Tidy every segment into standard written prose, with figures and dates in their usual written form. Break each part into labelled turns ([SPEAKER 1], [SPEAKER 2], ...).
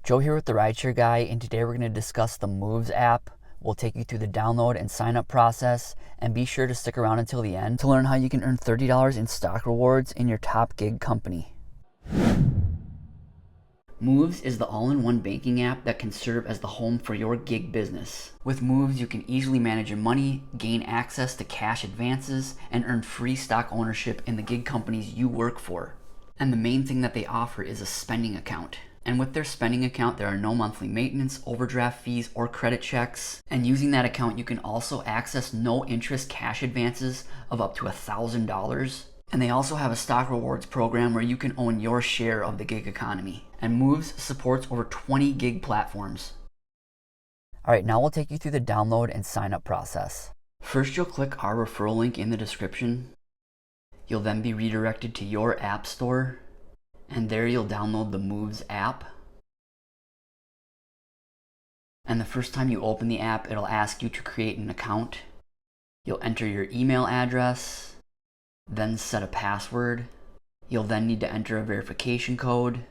[SPEAKER 1] Joe here with the RideShare Guy, and today we're going to discuss the Moves app. We'll take you through the download and sign up process, and be sure to stick around until the end to learn how you can earn $30 in stock rewards in your top gig company. Moves is the all-in-one banking app that can serve as the home for your gig business. With Moves, you can easily manage your money, gain access to cash advances, and earn free stock ownership in the gig companies you work for. And the main thing that they offer is a spending account. And with their spending account, there are no monthly maintenance, overdraft fees, or credit checks. And using that account, you can also access no interest cash advances of up to $1,000. And they also have a stock rewards program where you can own your share of the gig economy. And Moves supports over 20 gig platforms. All right, now we'll take you through the download and sign up process. First, you'll click our referral link in the description. You'll then be redirected to your app store. And there you'll download the Moves app. And the first time you open the app, it'll ask you to create an account. You'll enter your email address, then set a password. You'll then need to enter a verification code.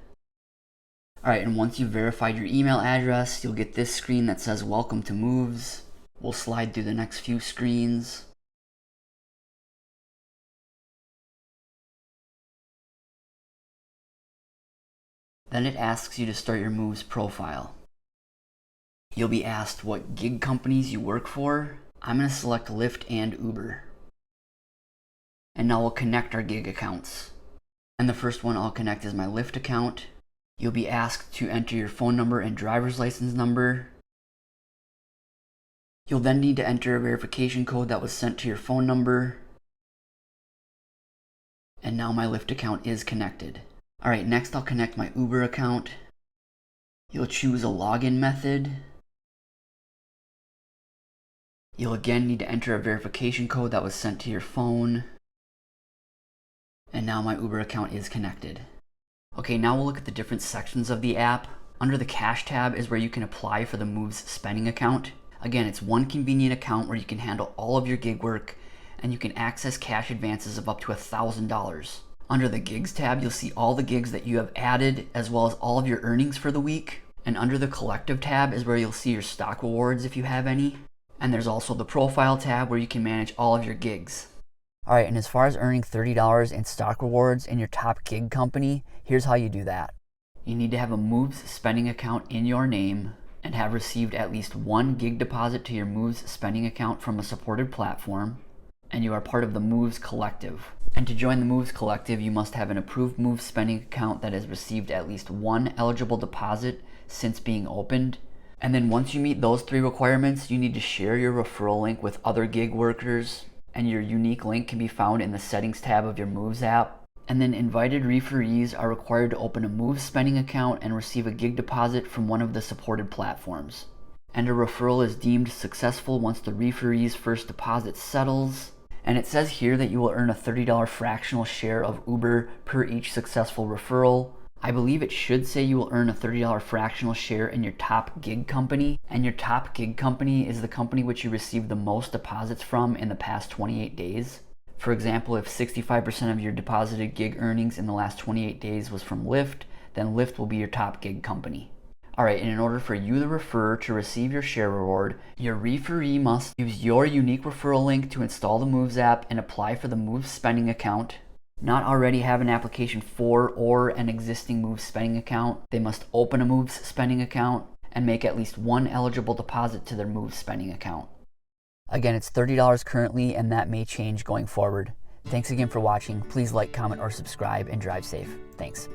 [SPEAKER 1] Alright, and once you've verified your email address, you'll get this screen that says Welcome to Moves. We'll slide through the next few screens. Then it asks you to start your Moves profile. You'll be asked what gig companies you work for. I'm going to select Lyft and Uber. And now we'll connect our gig accounts. And the first one I'll connect is my Lyft account. You'll be asked to enter your phone number and driver's license number. You'll then need to enter a verification code that was sent to your phone number. And now my Lyft account is connected. Alright, next I'll connect my Uber account. You'll choose a login method. You'll again need to enter a verification code that was sent to your phone. And now my Uber account is connected. Okay, now we'll look at the different sections of the app. Under the Cash tab is where you can apply for the Moves spending account. Again, it's one convenient account where you can handle all of your gig work, and you can access cash advances of up to $1,000. Under the Gigs tab, you'll see all the gigs that you have added, as well as all of your earnings for the week. And under the Collective tab is where you'll see your stock rewards if you have any. And there's also the Profile tab where you can manage all of your gigs. Alright, and as far as earning $30 in stock rewards in your top gig company, here's how you do that. You need to have a Moves spending account in your name and have received at least one gig deposit to your Moves spending account from a supported platform. And you are part of the Moves Collective. And to join the Moves Collective, you must have an approved Moves spending account that has received at least one eligible deposit since being opened. And then once you meet those three requirements, you need to share your referral link with other gig workers. And your unique link can be found in the Settings tab of your Moves app. And then invited referees are required to open a Moves spending account and receive a gig deposit from one of the supported platforms. And a referral is deemed successful once the referee's first deposit settles. And it says here that you will earn a $30 fractional share of Uber per each successful referral. I believe it should say you will earn a $30 fractional share in your top gig company. And your top gig company is the company which you received the most deposits from in the past 28 days. For example, if 65% of your deposited gig earnings in the last 28 days was from Lyft, then Lyft will be your top gig company. Alright, and in order for you, the referrer, to receive your share reward, your referee must use your unique referral link to install the Moves app and apply for the Moves spending account. Not already have an application for or an existing Moves spending account. They must open a Moves spending account and make at least one eligible deposit to their Moves spending account. Again, it's $30 currently, and that may change going forward. Thanks again for watching. Please like, comment, or subscribe, and drive safe. Thanks.